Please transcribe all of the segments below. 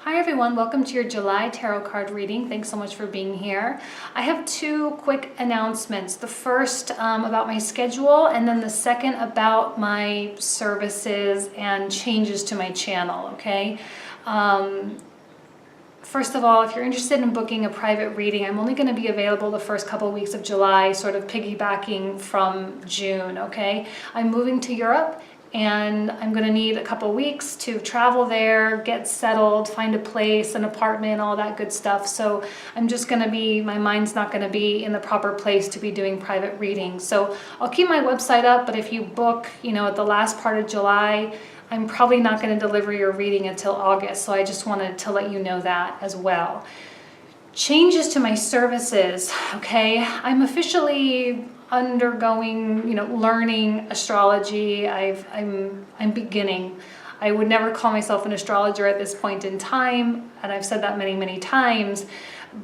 Hi everyone, welcome to your July tarot card reading. Thanks so much for being here. I have two quick announcements. The first about my schedule, and then the second about my services and changes to my channel, okay? First of all, if you're interested in booking a private reading, I'm only going to be available the first couple of weeks of July, sort of piggybacking from June, okay? I'm moving to Europe, and I'm going to need a couple weeks to travel there, get settled, find a place, an apartment, all that good stuff. So I'm just going to be, my mind's not going to be in the proper place to be doing private readings. So I'll keep my website up, but if you book, at the last part of July, I'm probably not going to deliver your reading until August. So I just wanted to let you know that as well. Changes to my services, okay? I'm officially undergoing, learning astrology. I'm beginning. I would never call myself an astrologer at this point in time, and I've said that many, many times.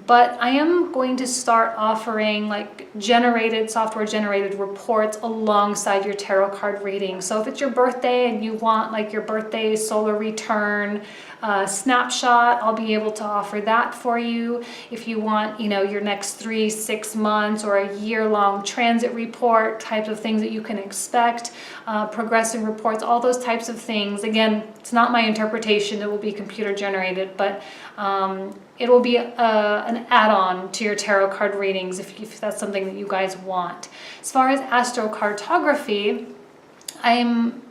But I am going to start offering software generated reports alongside your tarot card reading. So if it's your birthday and you want your birthday solar return snapshot, I'll be able to offer that for you. If you want, your next 3, 6 months or a year-long transit report, types of things that you can expect, progressive reports, all those types of things. Again, it's not my interpretation, it will be computer generated, but it will be an add-on to your tarot card readings if that's something that you guys want. As far as astrocartography, I'm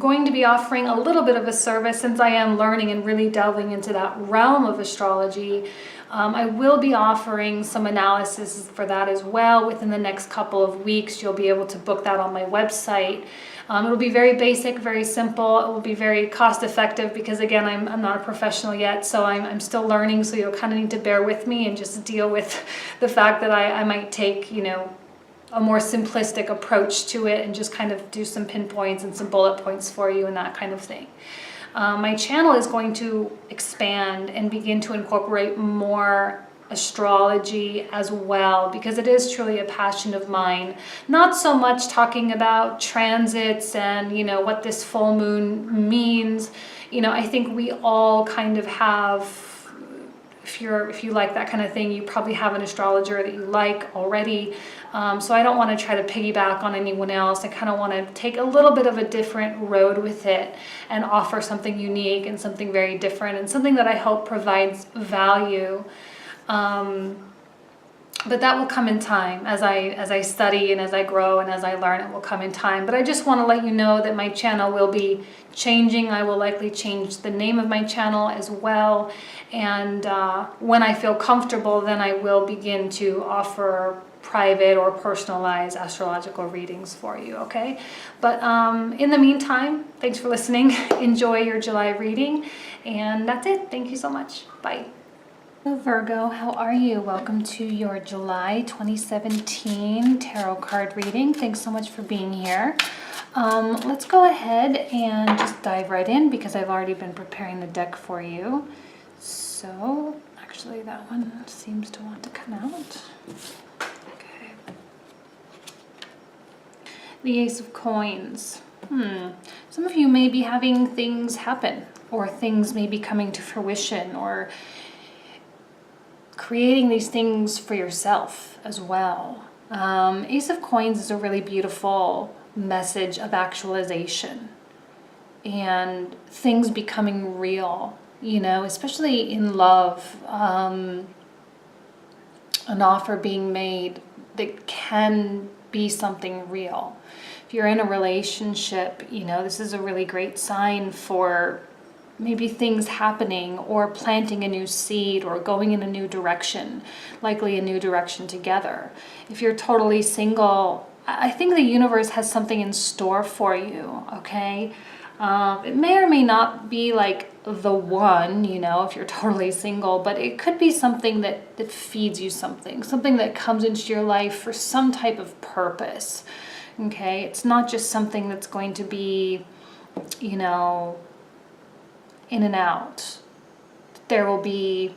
going to be offering a little bit of a service since I am learning and really delving into that realm of astrology. I will be offering some analysis for that as well within the next couple of weeks. You'll be able to book that on my website. It'll be very basic, very simple. It will be very cost effective because again, I'm not a professional yet, so I'm still learning, so you'll kind of need to bear with me and just deal with the fact that I might take, a more simplistic approach to it and just kind of do some pinpoints and some bullet points for you and that kind of thing. My channel is going to expand and begin to incorporate more astrology as well, because it is truly a passion of mine. Not so much talking about transits and what this full moon means. I think we all kind of have, if you like that kind of thing, you probably have an astrologer that you like already. So I don't want to try to piggyback on anyone else. I kind of want to take a little bit of a different road with it and offer something unique and something very different and something that I hope provides value. But that will come in time as I study and as I grow and as I learn. It will come in time. But I just want to let you know that my channel will be changing. I will likely change the name of my channel as well. And when I feel comfortable, then I will begin to offer private or personalized astrological readings for you, okay? But in the meantime, thanks for listening. Enjoy your July reading. And that's it. Thank you so much. Bye. Hello Virgo, how are you? Welcome to your July 2017 tarot card reading. Thanks so much for being here. Let's go ahead and just dive right in because I've already been preparing the deck for you. So actually that one seems to want to come out. Okay. The Ace of Coins. Some of you may be having things happen, or things may be coming to fruition, or creating these things for yourself as well. Ace of Coins is a really beautiful message of actualization and things becoming real, especially in love. An offer being made that can be something real. If you're in a relationship, this is a really great sign for maybe things happening or planting a new seed or going in a new direction, likely a new direction together. If you're totally single, I think the universe has something in store for you, okay? It may or may not be the one, if you're totally single, but it could be something that feeds you something that comes into your life for some type of purpose, okay? It's not just something that's going to be, in and out. There will be,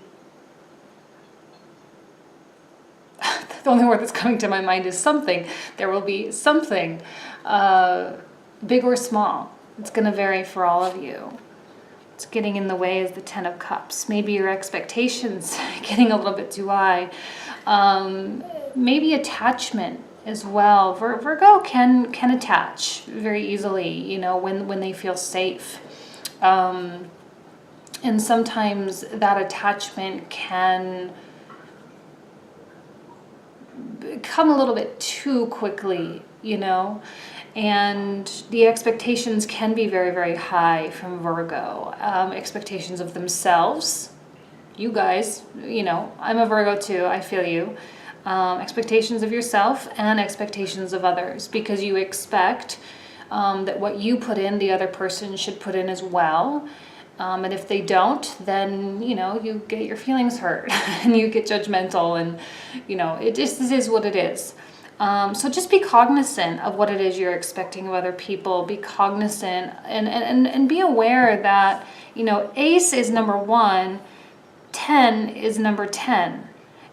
the only word that's coming to my mind is something. There will be something, big or small. It's going to vary for all of you. it's getting in the way is the Ten of Cups. Maybe your expectations getting a little bit too high. Maybe attachment as well. Virgo can attach very easily, you know, when they feel safe. And sometimes that attachment can come a little bit too quickly, you know, and the expectations can be very, very high from Virgo. Expectations of themselves, you guys, you know, I'm a Virgo too, I feel you. Expectations of yourself and expectations of others, because you expect that what you put in, the other person should put in as well. And if they don't, then, you know, you get your feelings hurt and you get judgmental, and, you know, this is what it is. So just be cognizant of what it is you're expecting of other people. Be cognizant and be aware that, you know, ace is number 1, 10 is number 10.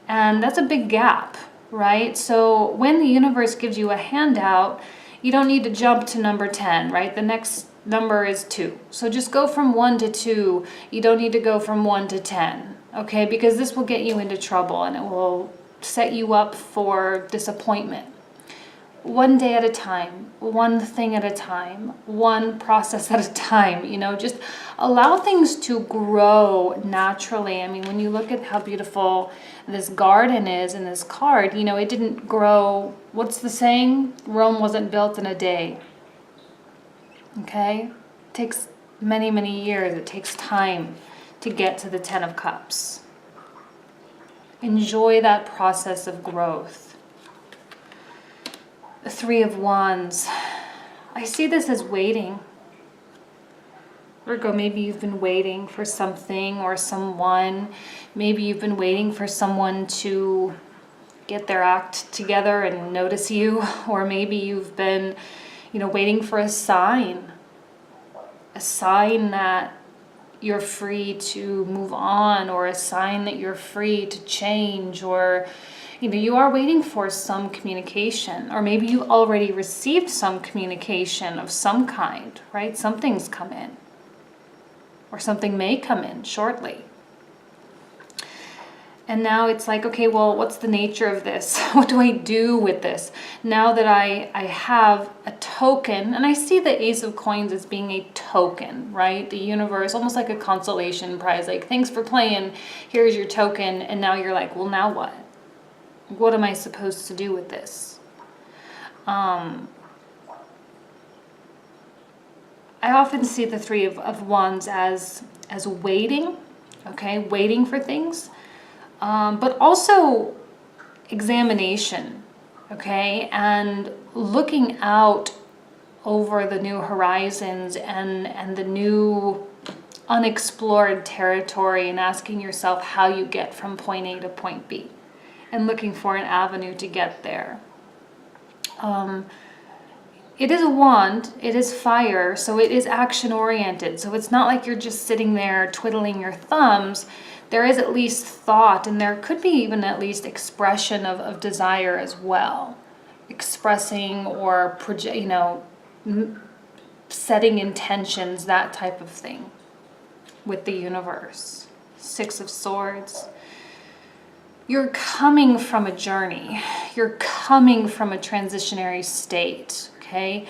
And that's a big gap, right? So when the universe gives you a handout, you don't need to jump to number 10, right? The next number is 2. So just go from 1 to 2. You don't need to go from 1 to 10, okay? Because this will get you into trouble and it will set you up for disappointment. One day at a time, one thing at a time, one process at a time, you know, just allow things to grow naturally. I mean, when you look at how beautiful this garden is in this card, you know, it didn't grow, what's the saying? Rome wasn't built in a day. Okay? It takes many, many years. It takes time to get to the 10 of Cups. Enjoy that process of growth. The 3 of Wands. I see this as waiting. Virgo, maybe you've been waiting for something or someone. Maybe you've been waiting for someone to get their act together and notice you. Or maybe you've been, you know, waiting for a sign that you're free to move on, or a sign that you're free to change, or, you know, you are waiting for some communication, or maybe you already received some communication of some kind, right? Something's come in, or something may come in shortly. And now it's like, okay, well, what's the nature of this? What do I do with this? Now that I have a token, and I see the Ace of Coins as being a token, right? The universe, almost like a consolation prize, like, thanks for playing, here's your token. And now you're like, well, now what? What am I supposed to do with this? I often see the 3 of Wands as waiting, okay? Waiting for things. But also examination, okay, and looking out over the new horizons and the new unexplored territory, and asking yourself how you get from point A to point B, and looking for an avenue to get there. It is a wand, it is fire, so it is action oriented. So it's not like you're just sitting there twiddling your thumbs. There is at least thought, and there could be even at least expression of desire as well. Expressing or project, you know, setting intentions, that type of thing with the universe. 6 of Swords. You're coming from a journey. You're coming from a transitionary state, okay?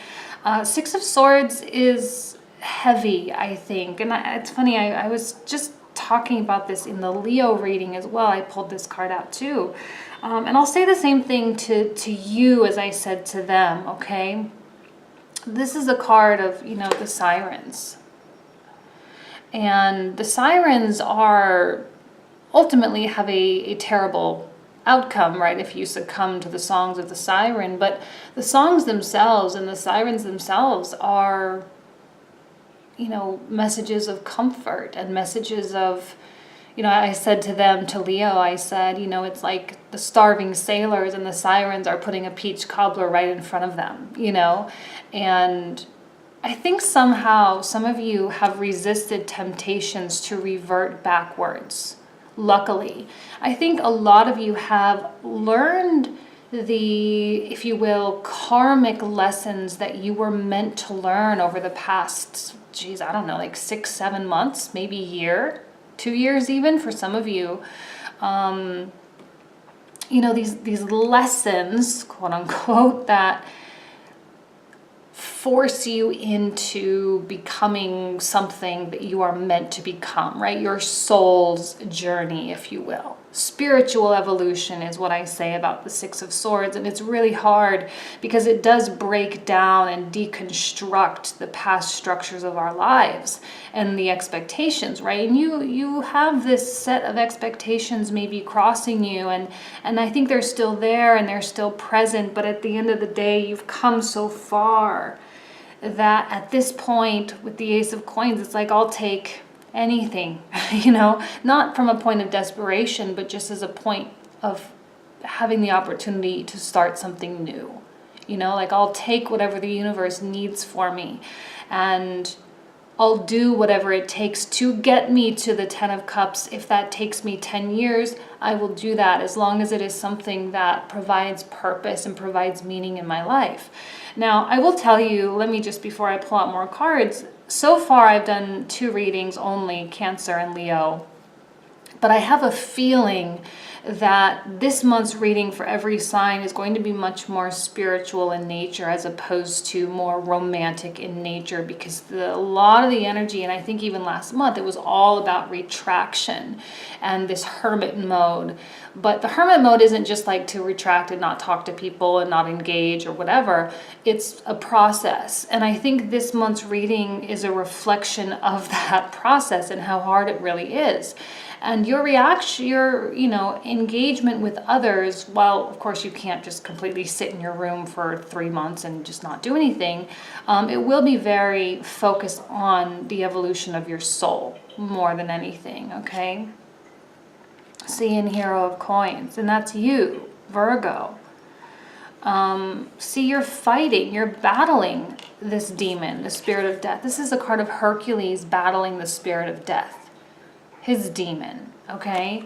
6 of Swords is heavy, I think. And it's funny, I was just talking about this in the Leo reading as well. I pulled this card out too. And I'll say the same thing to you as I said to them, okay? This is a card of, you know, the sirens. And the sirens are ultimately have a terrible outcome, right, if you succumb to the songs of the siren. But the songs themselves and the sirens themselves are, you know, messages of comfort and messages of, you know, I said to them, to Leo, I said, you know, it's like the starving sailors and the sirens are putting a peach cobbler right in front of them, you know. And I think somehow some of you have resisted temptations to revert backwards. Luckily, I think a lot of you have learned the, if you will, karmic lessons that you were meant to learn over the past geez, I don't know, like 6, 7 months, maybe a year, 2 years even for some of you. You know, these lessons, quote unquote, that force you into becoming something that you are meant to become, right? Your soul's journey, if you will. Spiritual evolution is what I say about the Six of Swords, and it's really hard because it does break down and deconstruct the past structures of our lives and the expectations, right? And you have this set of expectations maybe crossing you, and I think they're still there and they're still present, but at the end of the day, you've come so far that at this point with the Ace of Coins, it's like, I'll take anything, you know, not from a point of desperation, but just as a point of having the opportunity to start something new. You know, like, I'll take whatever the universe needs for me, and I'll do whatever it takes to get me to the 10 of Cups. If that takes me 10 years, I will do that, as long as it is something that provides purpose and provides meaning in my life. Now, I will tell you, let me just, before I pull out more cards, so far I've done 2 readings only, Cancer and Leo. But I have a feeling that this month's reading for every sign is going to be much more spiritual in nature as opposed to more romantic in nature, because a lot of the energy, and I think even last month, it was all about retraction and this hermit mode. But the hermit mode isn't just like to retract and not talk to people and not engage or whatever. It's a process. And I think this month's reading is a reflection of that process and how hard it really is. And your reaction, your, engagement with others, while of course you can't just completely sit in your room for 3 months and just not do anything, it will be very focused on the evolution of your soul more than anything, okay? Seeing Hero of Coins, and that's you, Virgo. See, you're fighting, you're battling this demon, the spirit of death. This is a card of Hercules battling the spirit of death, his demon, okay?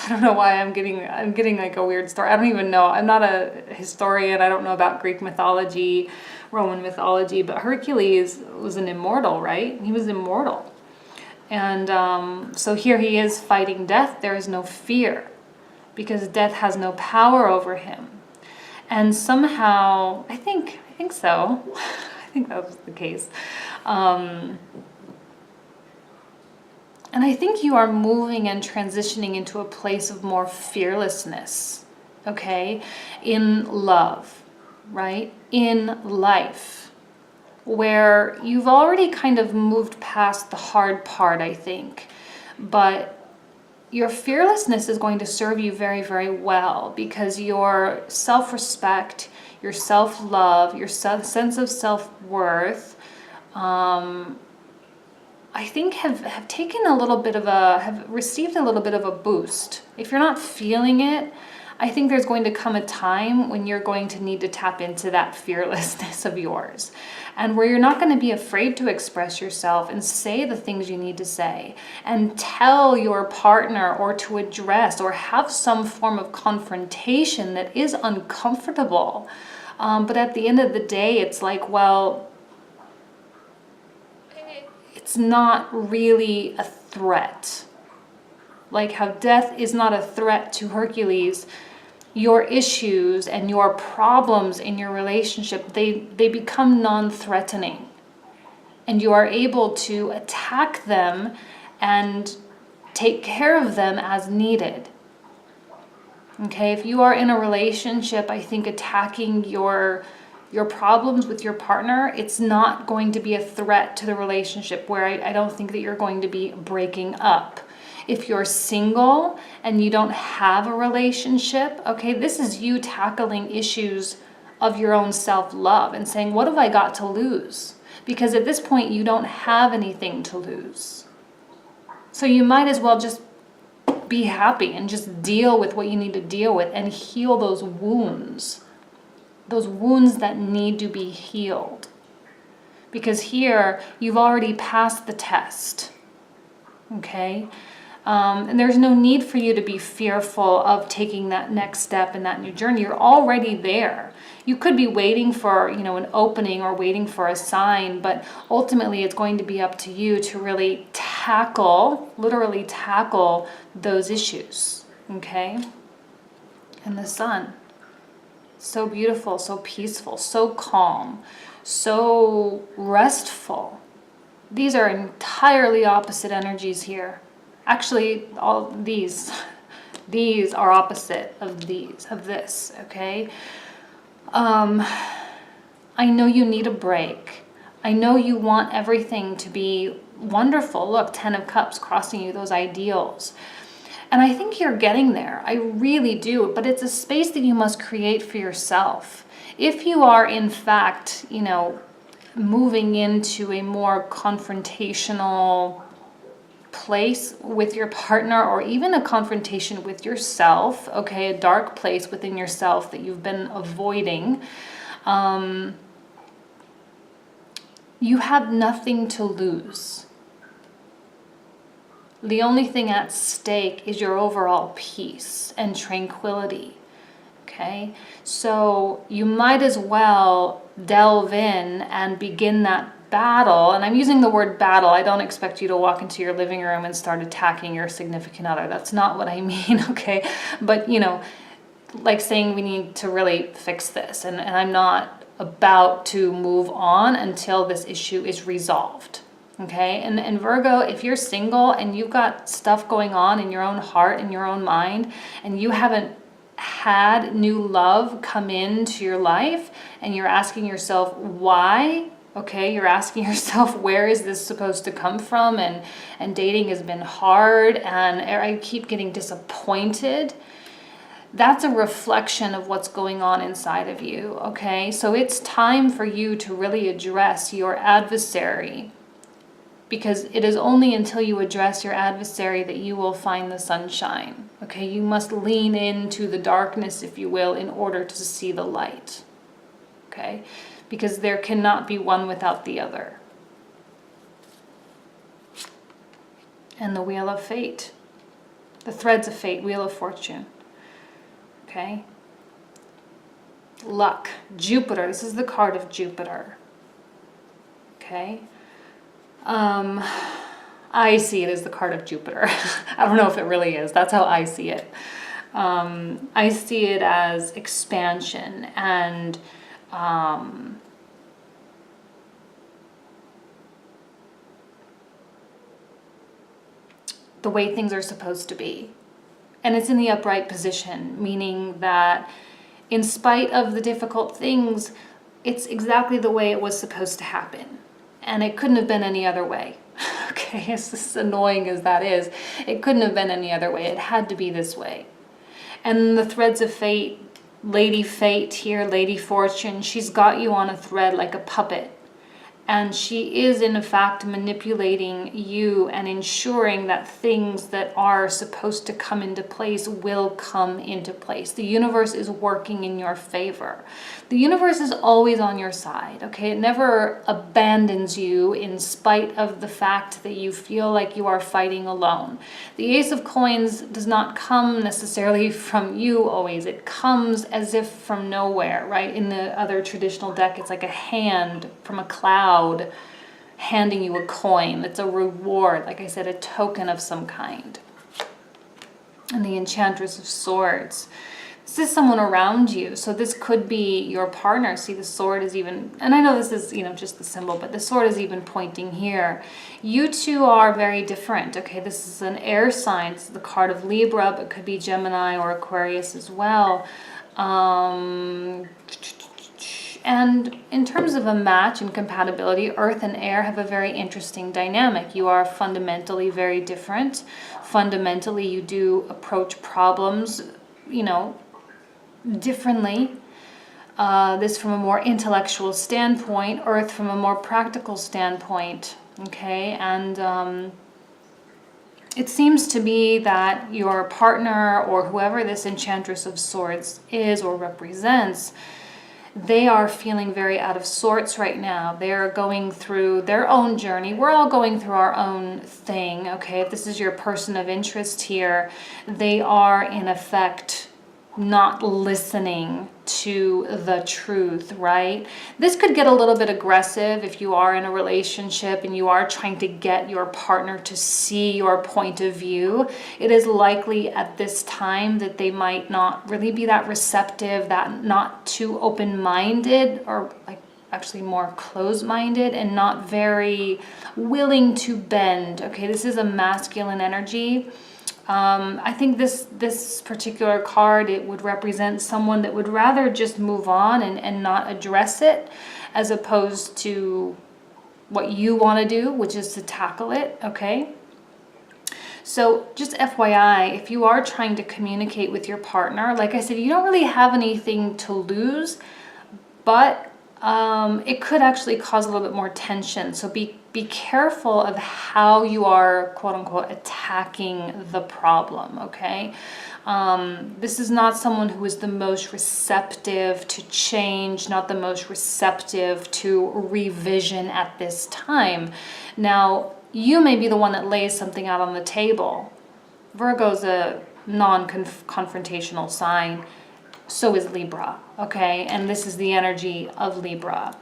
I don't know why I'm getting like a weird story. I don't even know. I'm not a historian. I don't know about Greek mythology, Roman mythology, but Hercules was an immortal, right? He was immortal. And so here he is fighting death. There is no fear because death has no power over him. And somehow, I think so. I think that was the case. And I think you are moving and transitioning into a place of more fearlessness, okay? In love, right? In life, where you've already kind of moved past the hard part, I think. But your fearlessness is going to serve you very, very well, because your self-respect, your self-love, your sense of self-worth, I think have taken a little bit of have received a little bit of a boost. If you're not feeling it, I think there's going to come a time when you're going to need to tap into that fearlessness of yours, and where you're not going to be afraid to express yourself and say the things you need to say and tell your partner, or to address or have some form of confrontation that is uncomfortable. But at the end of the day, it's like, well, it's not really a threat. Like how death is not a threat to Hercules, your issues and your problems in your relationship, they become non-threatening. And you are able to attack them and take care of them as needed. Okay, if you are in a relationship, I think attacking your problems with your partner, it's not going to be a threat to the relationship, where I don't think that you're going to be breaking up. If you're single and you don't have a relationship, okay, this is you tackling issues of your own self-love and saying, what have I got to lose? Because at this point, you don't have anything to lose. So you might as well just be happy and just deal with what you need to deal with and heal those wounds that need to be healed. Because here, you've already passed the test, okay? And there's no need for you to be fearful of taking that next step in that new journey. You're already there. You could be waiting for, you know, an opening or waiting for a sign, but ultimately it's going to be up to you to really tackle, literally tackle those issues, okay? And the sun, so beautiful, so peaceful, so calm, so restful. These are entirely opposite energies here. Actually, all these are opposite of this, okay? I know you need a break. I know you want everything to be wonderful. Look, 10 of Cups crossing you, those ideals. And I think you're getting there. I really do. But it's a space that you must create for yourself. If you are, in fact, you know, moving into a more confrontational place with your partner, or even a confrontation with yourself, okay, a dark place within yourself that you've been avoiding, you have nothing to lose. The only thing at stake is your overall peace and tranquility, okay? So you might as well delve in and begin that battle. And I'm using the word battle. I don't expect you to walk into your living room and start attacking your significant other. That's not what I mean, okay? But, you know, like saying we need to really fix this. And I'm not about to move on until this issue is resolved, okay? And Virgo, if you're single and you've got stuff going on in your own heart, in your own mind, and you haven't had new love come into your life, and you're asking yourself why, okay, you're asking yourself, where is this supposed to come from? And dating has been hard, and I keep getting disappointed. That's a reflection of what's going on inside of you, okay? So it's time for you to really address your adversary, because it is only until you address your adversary that you will find the sunshine, okay? You must lean into the darkness, if you will, in order to see the light, okay? Because there cannot be one without the other. And the Wheel of Fate, the threads of fate, Wheel of Fortune, okay? Luck, Jupiter, this is the card of Jupiter, okay? I see it as the card of Jupiter. I don't know if it really is. That's how I see it. I see it as expansion and the way things are supposed to be. And it's in the upright position, meaning that in spite of the difficult things, it's exactly the way it was supposed to happen. And it couldn't have been any other way. Okay, as annoying as that is, it couldn't have been any other way. It had to be this way. And the threads of fate, Lady Fate here, Lady Fortune, she's got you on a thread like a puppet. And she is, in fact, manipulating you and ensuring that things that are supposed to come into place will come into place. The universe is working in your favor. The universe is always on your side, okay? It never abandons you in spite of the fact that you feel like you are fighting alone. The Ace of Coins does not come necessarily from you always. It comes as if from nowhere, right? In the other traditional deck, it's like a hand from a cloud handing you a coin. It's a reward, like I said, a token of some kind. And the Enchantress of Swords. This is someone around you. So this could be your partner. See, the sword is even, and I know this is, you know, just the symbol, but the sword is even pointing here. You two are very different, okay? This is an air sign. It's the card of Libra, but it could be Gemini or Aquarius as well. And in terms of a match and compatibility, earth and air have a very interesting dynamic. You are fundamentally very different. Fundamentally, you do approach problems, you know, differently. This from a more intellectual standpoint, earth from a more practical standpoint, okay? And it seems to be that your partner or whoever this Enchantress of Swords is or represents they are feeling very out of sorts right now. They are going through their own journey. We're all going through our own thing, okay? If this is your person of interest here, they are in effect not listening to the truth, right? This could get a little bit aggressive if you are in a relationship and you are trying to get your partner to see your point of view. It is likely at this time that they might not really be that receptive, that not too open-minded, or like actually more closed-minded and not very willing to bend. Okay, this is a masculine energy. I think this particular card, it would represent someone that would rather just move on and not address it, as opposed to what you want to do, which is to tackle it, okay? So just FYI, if you are trying to communicate with your partner, like I said, you don't really have anything to lose, but it could actually cause a little bit more tension. So be careful of how you are, quote unquote, attacking the problem, okay? This is not someone who is the most receptive to change, not the most receptive to revision at this time. Now, you may be the one that lays something out on the table. Virgo's a non-confrontational sign. So is Libra, okay? And this is the energy of Libra.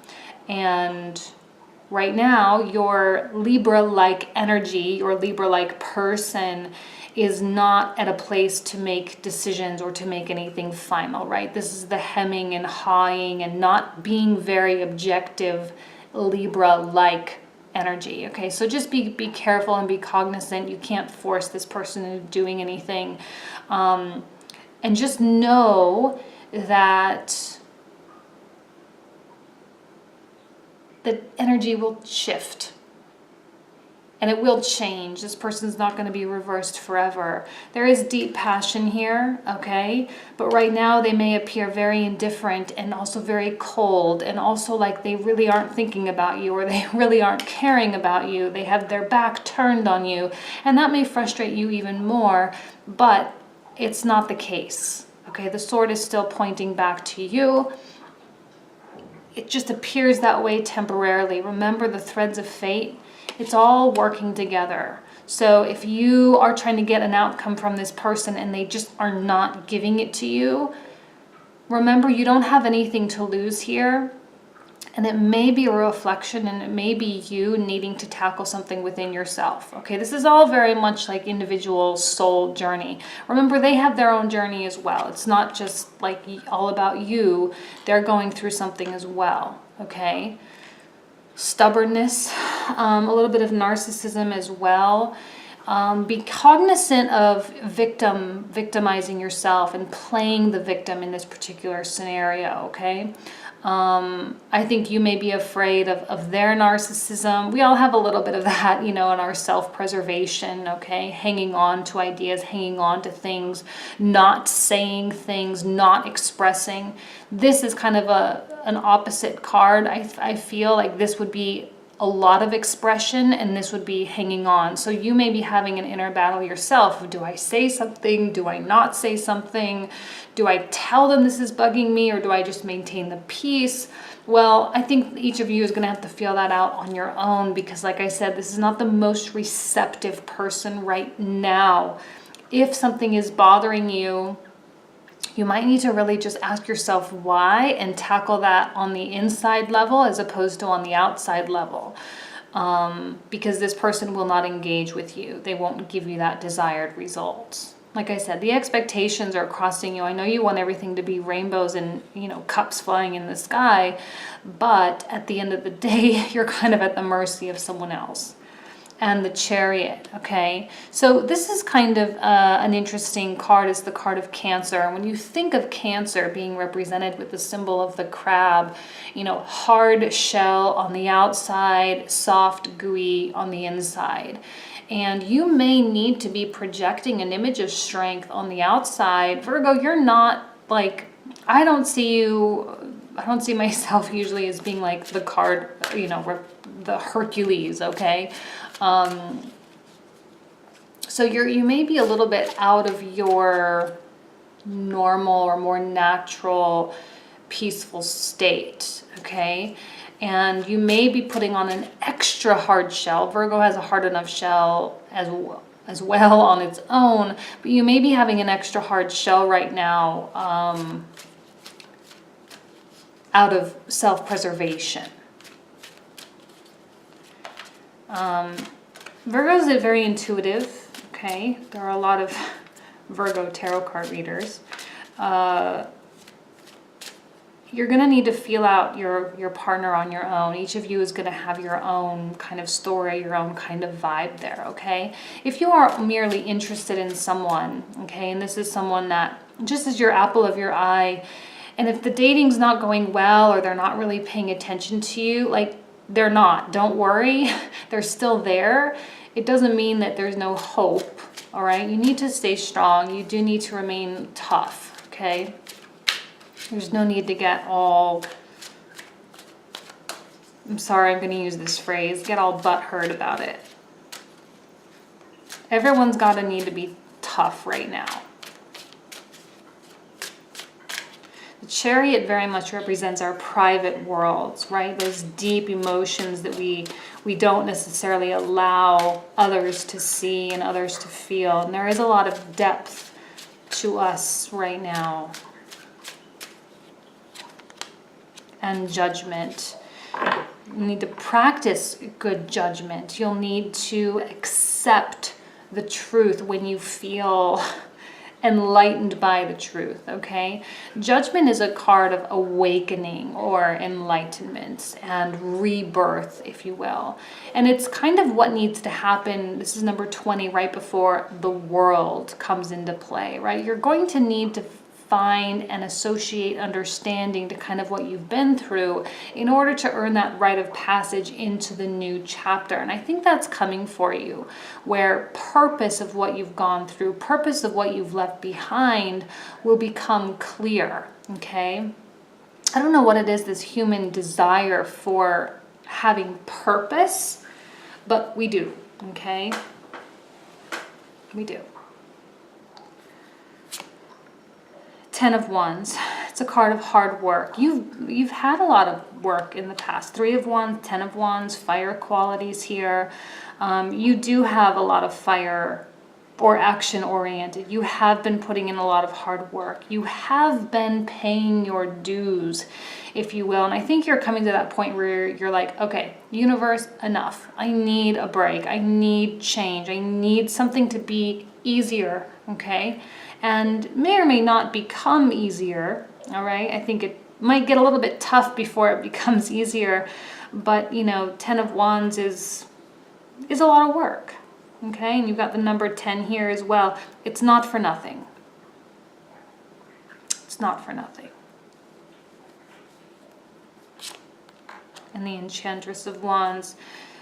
And right now, your Libra-like energy, your Libra-like person is not at a place to make decisions or to make anything final, right? This is the hemming and hawing and not being very objective Libra-like energy, okay? So just be careful and be cognizant. You can't force this person into doing anything. And just know that the energy will shift and it will change. This person's not going to be reversed forever. There is deep passion here, okay? But right now they may appear very indifferent and also very cold, and also like they really aren't thinking about you, or they really aren't caring about you. They have their back turned on you, and that may frustrate you even more, but it's not the case, okay? The sword is still pointing back to you. It just appears that way temporarily. Remember the threads of fate? It's all working together. So if you are trying to get an outcome from this person and they just are not giving it to you, remember you don't have anything to lose here. And it may be a reflection, and it may be you needing to tackle something within yourself. Okay, this is all very much like individual soul journey. Remember, they have their own journey as well. It's not just like all about you. They're going through something as well, okay? Stubbornness, a little bit of narcissism as well. Be cognizant of victimizing yourself and playing the victim in this particular scenario, okay? I think you may be afraid of their narcissism. We all have a little bit of that, you know, in our self-preservation, okay? Hanging on to ideas, hanging on to things, not saying things, not expressing. This is kind of an opposite card. I feel like this would be a lot of expression and this would be hanging on. So you may be having an inner battle yourself. Do I say something? Do I not say something? Do I tell them this is bugging me, or do I just maintain the peace? Well, I think each of you is going to have to feel that out on your own, because like I said, this is not the most receptive person right now. If something is bothering you, you might need to really just ask yourself why and tackle that on the inside level as opposed to on the outside level. Because this person will not engage with you. They won't give you that desired result. Like I said, the expectations are crossing you. I know you want everything to be rainbows and, you know, cups flying in the sky, but at the end of the day, you're kind of at the mercy of someone else. And the Chariot, okay? So this is kind of an interesting card. It's the card of Cancer. And when you think of Cancer being represented with the symbol of the crab, you know, hard shell on the outside, soft, gooey on the inside. And you may need to be projecting an image of strength on the outside. Virgo, you're not like, I don't see myself usually as being like the card, you know, the Hercules, okay? So you may be a little bit out of your normal or more natural peaceful state, okay? And you may be putting on an extra hard shell. Virgo has a hard enough shell as well on its own, but you may be having an extra hard shell right now out of self-preservation. Virgos are very intuitive, okay? There are a lot of Virgo tarot card readers. You're going to need to feel out your partner on your own. Each of you is going to have your own kind of story, your own kind of vibe there, okay? If you are merely interested in someone, okay, and this is someone that just is your apple of your eye, and if the dating's not going well or they're not really paying attention to you, like, they're not. Don't worry. They're still there. It doesn't mean that there's no hope, all right? You need to stay strong. You do need to remain tough, okay? There's no need to get all, I'm sorry, I'm going to use this phrase, get all butthurt about it. Everyone's got to need to be tough right now. The Chariot very much represents our private worlds, right? Those deep emotions that we don't necessarily allow others to see and others to feel. And there is a lot of depth to us right now. And judgment. You need to practice good judgment. You'll need to accept the truth when you feel enlightened by the truth, okay? Judgment is a card of awakening or enlightenment and rebirth, if you will. And it's kind of what needs to happen. This is number 20, right before the world comes into play, right? You're going to need to find and associate understanding to kind of what you've been through in order to earn that rite of passage into the new chapter. And I think that's coming for you, where purpose of what you've gone through, purpose of what you've left behind will become clear, okay? I don't know what it is, this human desire for having purpose, but we do, okay? We do. 10 of Wands. It's a card of hard work. You've had a lot of work in the past. 3 of Wands, 10 of Wands, fire qualities here. You do have a lot of fire or action oriented. You have been putting in a lot of hard work. You have been paying your dues, if you will. And I think you're coming to that point where you're like, okay, universe, enough. I need a break. I need change. I need something to be easier, okay? And may or may not become easier, all right? I think it might get a little bit tough before it becomes easier, but, you know, 10 of Wands is a lot of work, okay? And you've got the number 10 here as well. It's not for nothing. It's not for nothing. And the Enchantress of Wands,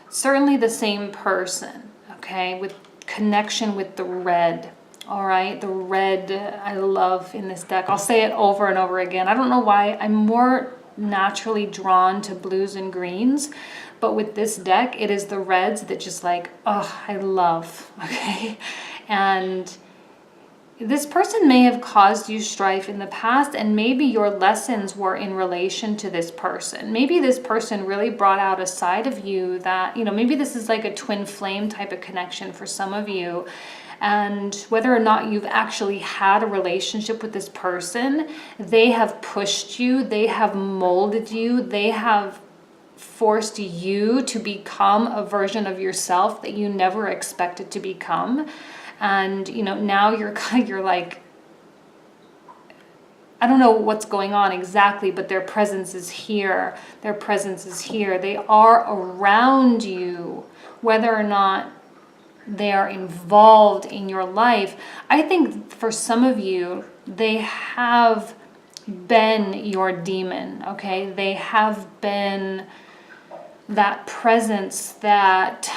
certainly the same person, okay? With connection with the red. All right, the red I love in this deck. I'll say it over and over again. I don't know why. I'm more naturally drawn to blues and greens, but with this deck, it is the reds that just like, oh, I love, okay? And this person may have caused you strife in the past, and maybe your lessons were in relation to this person. Maybe this person really brought out a side of you that, you know, maybe this is like a twin flame type of connection for some of you. And whether or not you've actually had a relationship with this person, they have pushed you, they have molded you, they have forced you to become a version of yourself that you never expected to become. And, you know, now you're like, I don't know what's going on exactly, but their presence is here. Their presence is here. They are around you, whether or not they are involved in your life. I think for some of you, they have been your demon, okay? They have been that presence that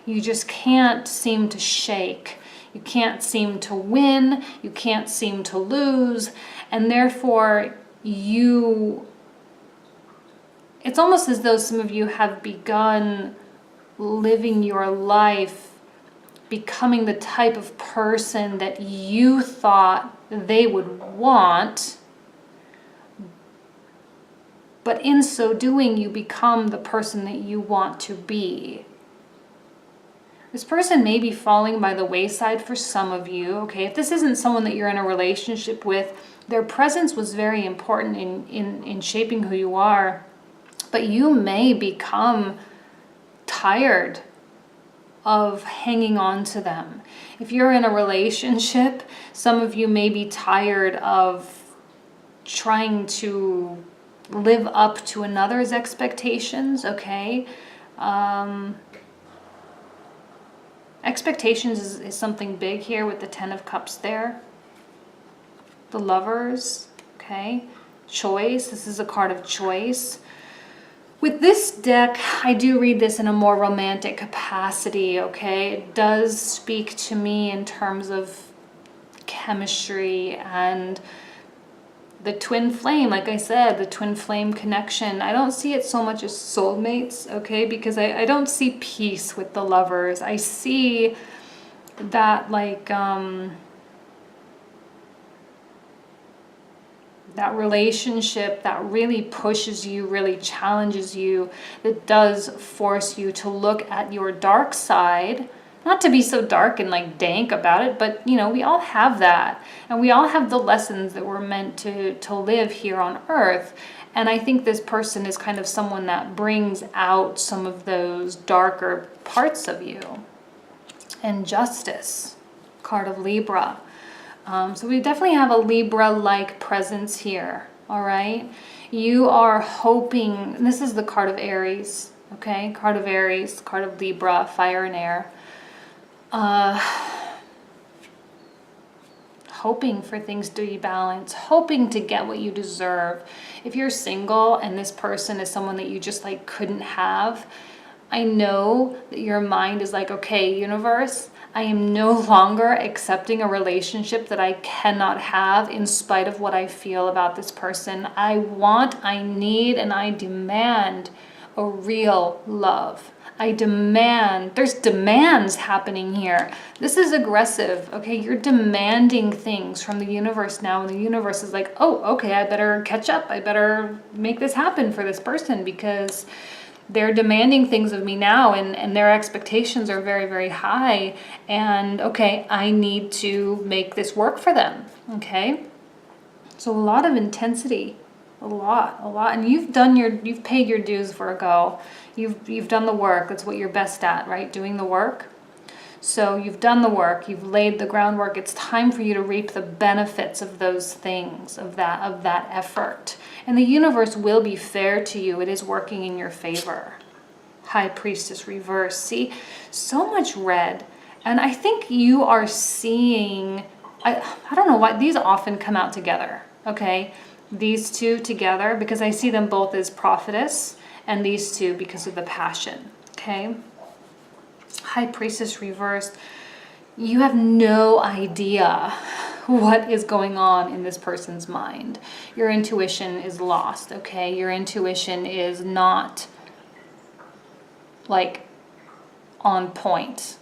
you just can't seem to shake. You can't seem to win. You can't seem to lose. And therefore, it's almost as though some of you have begun living your life becoming the type of person that you thought they would want, But in so doing, you become the person that you want to be. This person may be falling by the wayside for some of you, okay? If this isn't someone that you're in a relationship with, their presence was very important in shaping who you are. But you may become tired of hanging on to them. If you're in a relationship, some of you may be tired of trying to live up to another's expectations, okay? Expectations is something big here with the Ten of Cups there. The Lovers, okay? Choice, this is a card of choice. With this deck, I do read this in a more romantic capacity, okay? It does speak to me in terms of chemistry and the twin flame, like I said, the twin flame connection. I don't see it so much as soulmates, okay? Because I don't see peace with the Lovers. I see that like that relationship that really pushes you, really challenges you, that does force you to look at your dark side. Not to be so dark and like dank about it, but you know, we all have that. And we all have the lessons that we're meant to live here on earth. And I think this person is kind of someone that brings out some of those darker parts of you. And Justice, card of Libra. So we definitely have a Libra-like presence here, all right? You are hoping, and this is the card of Aries, okay? Card of Aries, card of Libra, fire and air. Hoping for things to be balanced, hoping to get what you deserve. If you're single and this person is someone that you just like couldn't have, I know that your mind is like, okay, universe, I am no longer accepting a relationship that I cannot have in spite of what I feel about this person. I want, I need, and I demand a real love. I demand, there's demands happening here. This is aggressive, okay? You're demanding things from the universe now, and the universe is like, oh, okay, I better catch up. I better make this happen for this person because they're demanding things of me now, and their expectations are very, very high. And okay, I need to make this work for them, okay? So a lot of intensity, a lot. And you've paid your dues, Virgo. You've done the work. That's what you're best at, right? Doing the work. So you've done the work. You've laid the groundwork. It's time for you to reap the benefits of those things, of that effort. And the universe will be fair to you. It is working in your favor. High Priestess reverse. See, so much red. And I think you are seeing, I don't know why, these often come out together, okay? These two together, because I see them both as prophetess, and these two because of the passion, okay? High Priestess reversed. You have no idea what is going on in this person's mind. Your intuition is lost, okay? Your intuition is not like on point.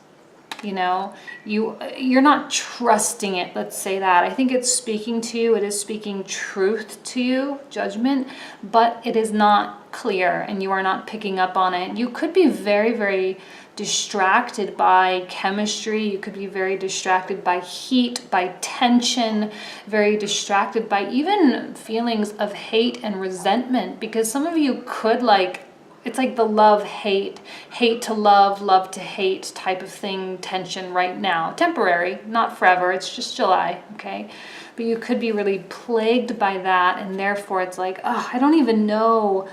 You know, you're not trusting it, let's say that. I think it's speaking to you, it is speaking truth to you, judgment, but it is not clear and you are not picking up on it. You could be very, very distracted by chemistry, you could be very distracted by heat, by tension, very distracted by even feelings of hate and resentment, because some of you could like, it's like the love-hate, hate to love, love to hate type of thing, tension right now. Temporary, not forever, it's just July, okay? But you could be really plagued by that, and therefore it's like, oh, I don't even know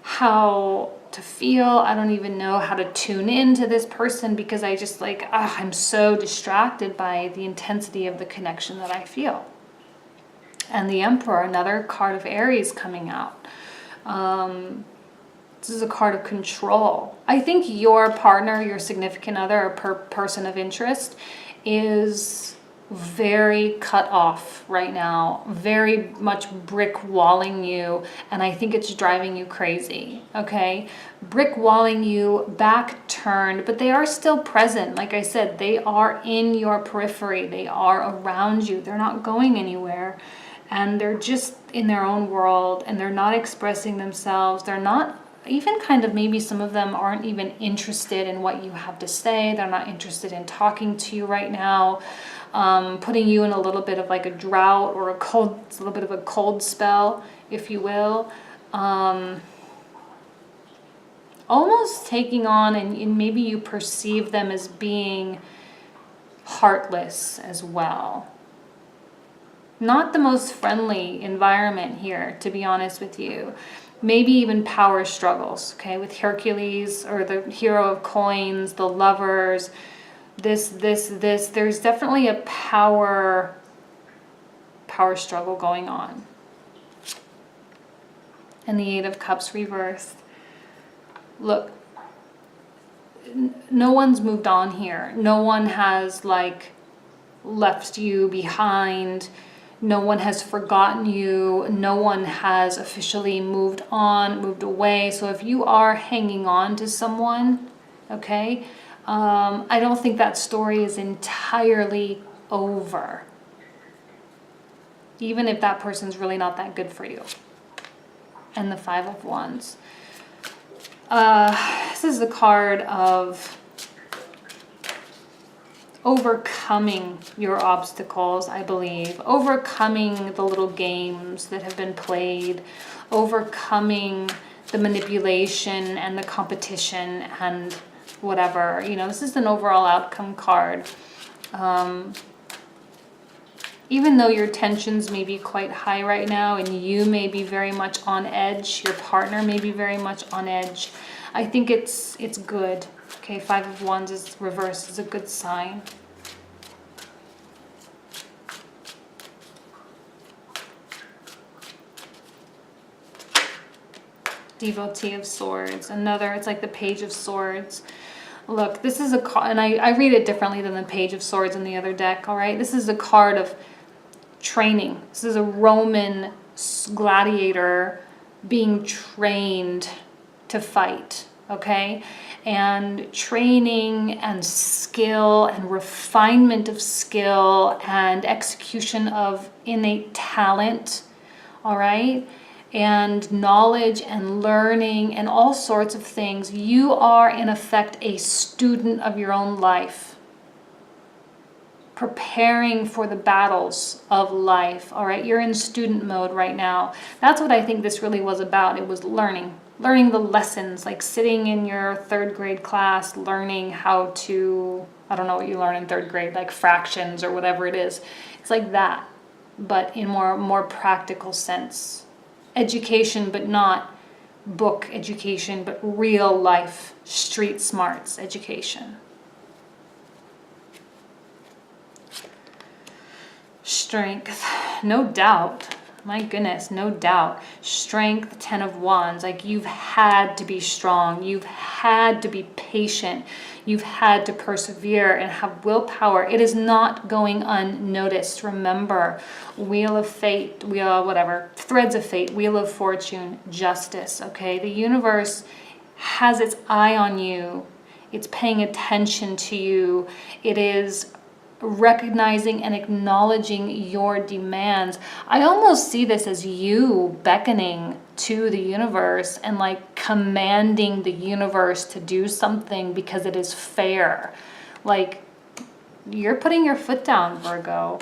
how to feel. I don't even know how to tune into this person because I just like, I'm so distracted by the intensity of the connection that I feel. And the Emperor, another card of Aries coming out. This is a card of control. I think your partner, your significant other, or person of interest is very cut off right now, very much brick walling you, and I think it's driving you crazy, okay? Brick walling you, back turned, but they are still present. Like I said, they are in your periphery. They are around you. They're not going anywhere. and they're just in their own world and they're not expressing themselves. They're not even kind of, maybe some of them aren't even interested in what you have to say. They're not interested in talking to you right now, putting you in a little bit of like a drought or a little bit of a cold spell, if you will. Almost taking on, and maybe you perceive them as being heartless as well. Not the most friendly environment here, to be honest with you. Maybe even power struggles, okay, with Hercules or the Hero of Coins, the Lovers, this. There's definitely a power struggle going on. And the Eight of Cups reversed. Look, no one's moved on here. No one has like left you behind. No one has forgotten you. No one has officially moved on, moved away. So if you are hanging on to someone, okay, I don't think that story is entirely over. Even if that person's really not that good for you. And the Five of Wands. This is the card of overcoming your obstacles, I believe. Overcoming the little games that have been played. Overcoming the manipulation and the competition and whatever. You know, this is an overall outcome card. Even though your tensions may be quite high right now and you may be very much on edge, your partner may be very much on edge, I think it's good. Okay, Five of Wands is reversed, is a good sign. Devotee of Swords, another, it's like the Page of Swords. Look, this is a card, and I read it differently than the Page of Swords in the other deck, all right? This is a card of training. This is a Roman gladiator being trained to fight, okay? And training and skill and refinement of skill and execution of innate talent, all right? And knowledge and learning and all sorts of things. You are, in effect, a student of your own life, preparing for the battles of life, all right? You're in student mode right now. That's what I think this really was about. It was learning the lessons, like sitting in your third grade class, learning how to, I don't know what you learn in third grade, like fractions or whatever it is. It's like that, but in more practical sense. Education, but not book education, but real life, street smarts education. Strength, no doubt. My goodness, no doubt. Strength, Ten of Wands. Like, you've had to be strong. You've had to be patient. You've had to persevere and have willpower. It is not going unnoticed. Remember, Wheel of Fate, Threads of Fate, Wheel of Fortune, Justice, okay? The universe has its eye on you. It's paying attention to you. It is recognizing and acknowledging your demands. I almost see this as you beckoning to the universe and like commanding the universe to do something because it is fair. Like, you're putting your foot down, Virgo.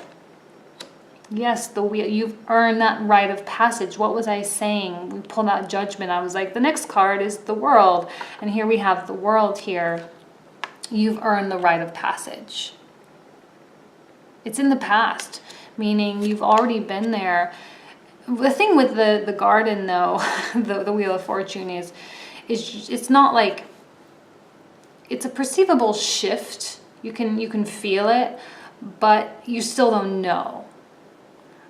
Yes, the wheel, you've earned that rite of passage. What was I saying? We pulled out Judgment. I was like, the next card is the World. And here we have the World here. You've earned the rite of passage. It's in the past, meaning you've already been there. The thing with the garden, though, the Wheel of Fortune is it's not like, it's a perceivable shift. You can feel it, but you still don't know,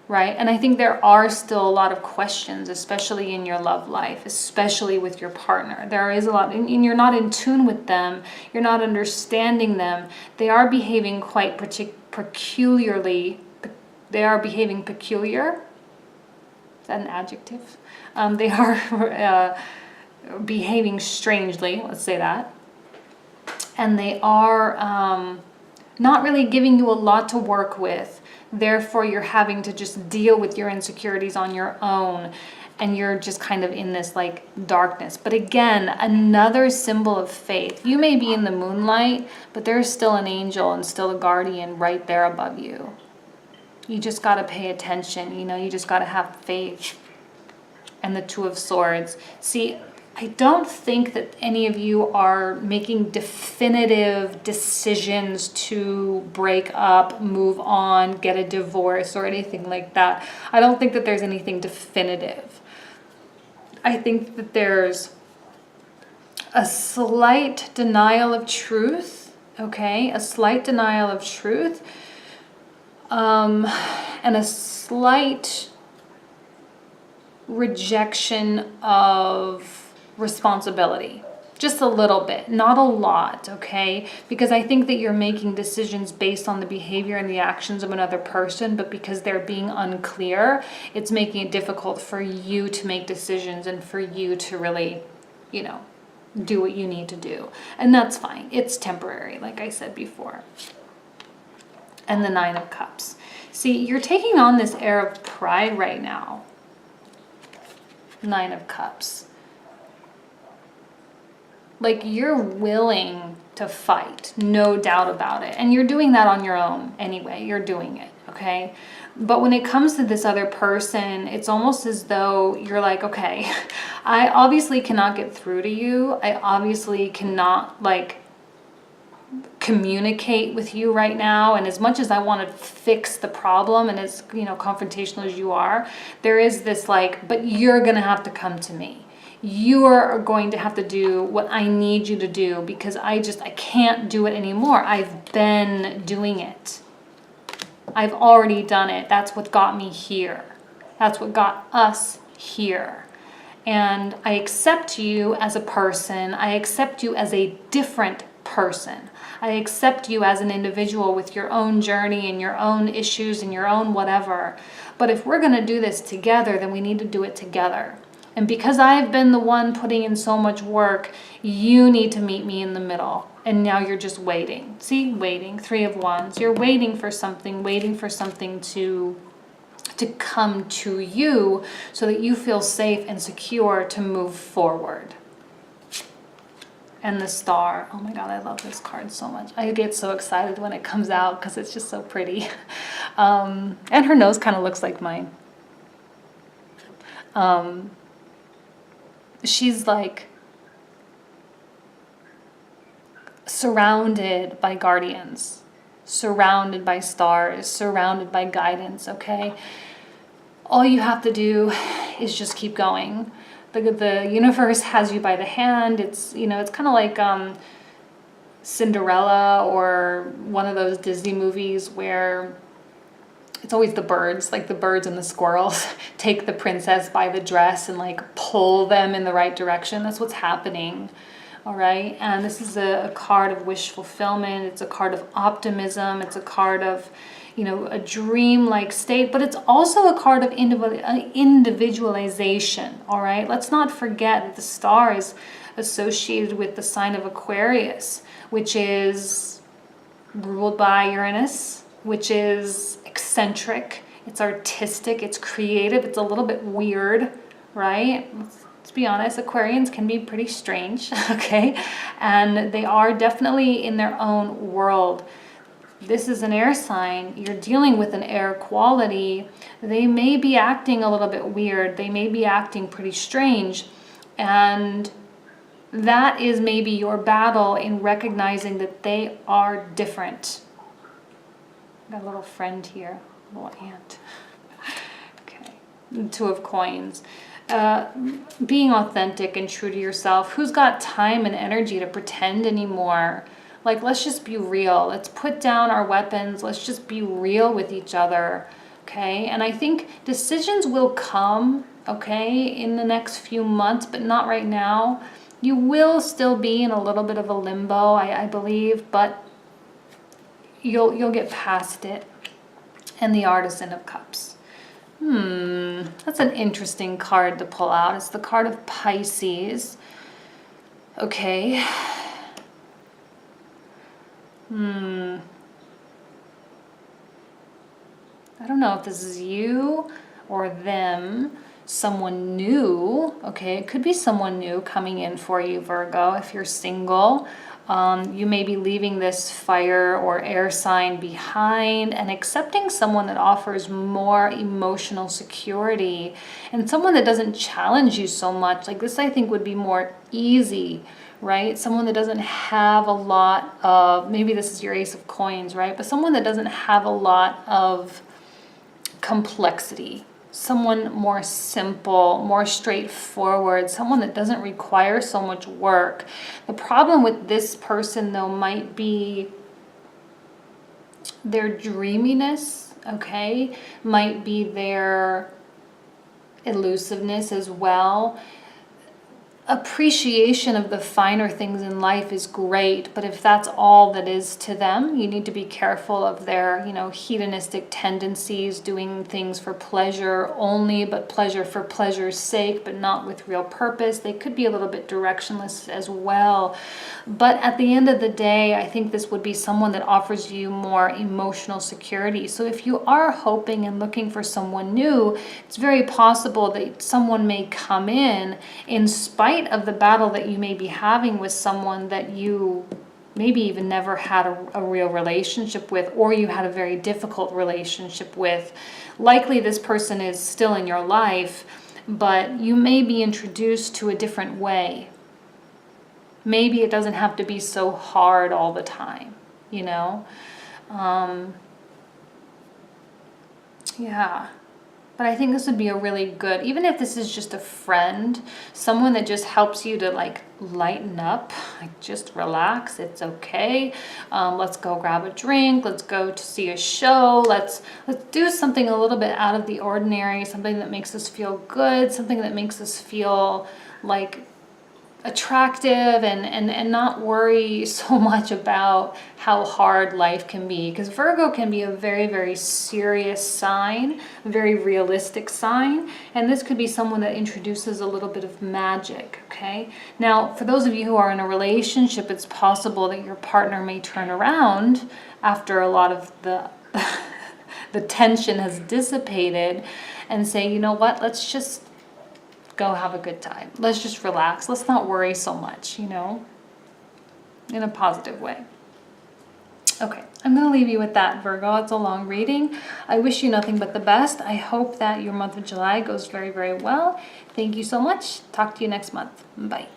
right? And I think there are still a lot of questions, especially in your love life, especially with your partner. There is a lot, and you're not in tune with them. You're not understanding them. They are behaving quite peculiarly. They are behaving peculiar. Is that an adjective? They are behaving strangely, let's say that. And they are not really giving you a lot to work with. Therefore, you're having to just deal with your insecurities on your own. And you're just kind of in this like darkness. But again, another symbol of faith. You may be in the moonlight, but there's still an angel and still a guardian right there above you. You just got to pay attention. You know, you just got to have faith. And the Two of Swords. See, I don't think that any of you are making definitive decisions to break up, move on, get a divorce, or anything like that. I don't think that there's anything definitive. I think that there's a slight denial of truth, okay? A slight denial of truth, and a slight rejection of responsibility. Just a little bit, not a lot, okay? Because I think that you're making decisions based on the behavior and the actions of another person, but because they're being unclear, it's making it difficult for you to make decisions and for you to really, you know, do what you need to do. And that's fine. It's temporary, like I said before. And the Nine of Cups. See, you're taking on this air of pride right now. Nine of Cups. Like, you're willing to fight, no doubt about it. And you're doing that on your own anyway. You're doing it, okay? But when it comes to this other person, it's almost as though you're like, okay, I obviously cannot get through to you. I obviously cannot, like, communicate with you right now. And as much as I want to fix the problem and as, you know, confrontational as you are, there is this like, but you're going to have to come to me. You are going to have to do what I need you to do because I can't do it anymore. I've been doing it. I've already done it. That's what got me here. That's what got us here. And I accept you as a person. I accept you as a different person. I accept you as an individual with your own journey and your own issues and your own whatever. But if we're going to do this together, then we need to do it together. And because I've been the one putting in so much work, you need to meet me in the middle. And now you're just waiting. See, waiting. Three of Wands. You're waiting for something to come to you so that you feel safe and secure to move forward. And the Star. Oh my God, I love this card so much. I get so excited when it comes out because it's just so pretty. And her nose kind of looks like mine. She's like surrounded by guardians, surrounded by stars, surrounded by guidance, okay? All you have to do is just keep going. The universe has you by the hand. It's, you know, it's kind of like Cinderella or one of those Disney movies where it's always the birds, like the birds and the squirrels take the princess by the dress and like pull them in the right direction. That's what's happening. All right. And this is a card of wish fulfillment. It's a card of optimism. It's a card of, you know, a dream-like state, but it's also a card of individualization. All right. Let's not forget that the Star is associated with the sign of Aquarius, which is ruled by Uranus, which is eccentric, it's artistic, it's creative, it's a little bit weird, right? Let's be honest, Aquarians can be pretty strange, okay? And they are definitely in their own world. This is an air sign. You're dealing with an air quality. They may be acting a little bit weird. They may be acting pretty strange. And that is maybe your battle in recognizing that they are different. Got a little friend here, a little ant. Okay, Two of Coins. Being authentic and true to yourself. Who's got time and energy to pretend anymore? Like, let's just be real. Let's put down our weapons. Let's just be real with each other, okay? And I think decisions will come, okay, in the next few months, but not right now. You will still be in a little bit of a limbo, I believe, but you'll get past it. And the Artisan of Cups. That's an interesting card to pull out. It's the card of Pisces. Okay. I don't know if this is you or them, someone new, okay? It could be someone new coming in for you, Virgo, if you're single. You may be leaving this fire or air sign behind and accepting someone that offers more emotional security and someone that doesn't challenge you so much. Like this, I think, would be more easy, right? Someone that doesn't have a lot of, maybe this is your Ace of Coins, right? But someone that doesn't have a lot of complexity. Someone more simple, more straightforward, someone that doesn't require so much work. The problem with this person, though, might be their dreaminess, okay? Might be their elusiveness as well. Appreciation of the finer things in life is great, but if that's all that is to them, you need to be careful of their, hedonistic tendencies, doing things for pleasure only, but pleasure for pleasure's sake, but not with real purpose. They could be a little bit directionless as well. But at the end of the day, I think this would be someone that offers you more emotional security. So if you are hoping and looking for someone new, it's very possible that someone may come in spite of the battle that you may be having with someone that you maybe even never had a real relationship with, or you had a very difficult relationship with. Likely this person is still in your life, but you may be introduced to a different way. Maybe it doesn't have to be so hard all the time, Yeah. But I think this would be a really good, even if this is just a friend, someone that just helps you to lighten up, just relax. It's okay. Let's go grab a drink. Let's go to see a show. Let's do something a little bit out of the ordinary, something that makes us feel good, something that makes us feel attractive and not worry so much about how hard life can be, because Virgo can be a very, very serious sign, a very realistic sign, and this could be someone that introduces a little bit of magic. Okay, now for those of you who are in a relationship, it's possible that your partner may turn around after a lot of the the tension has dissipated and say, you know what, let's just go have a good time. Let's just relax. Let's not worry so much, in a positive way. Okay, I'm going to leave you with that, Virgo. It's a long reading. I wish you nothing but the best. I hope that your month of July goes very, very well. Thank you so much. Talk to you next month. Bye.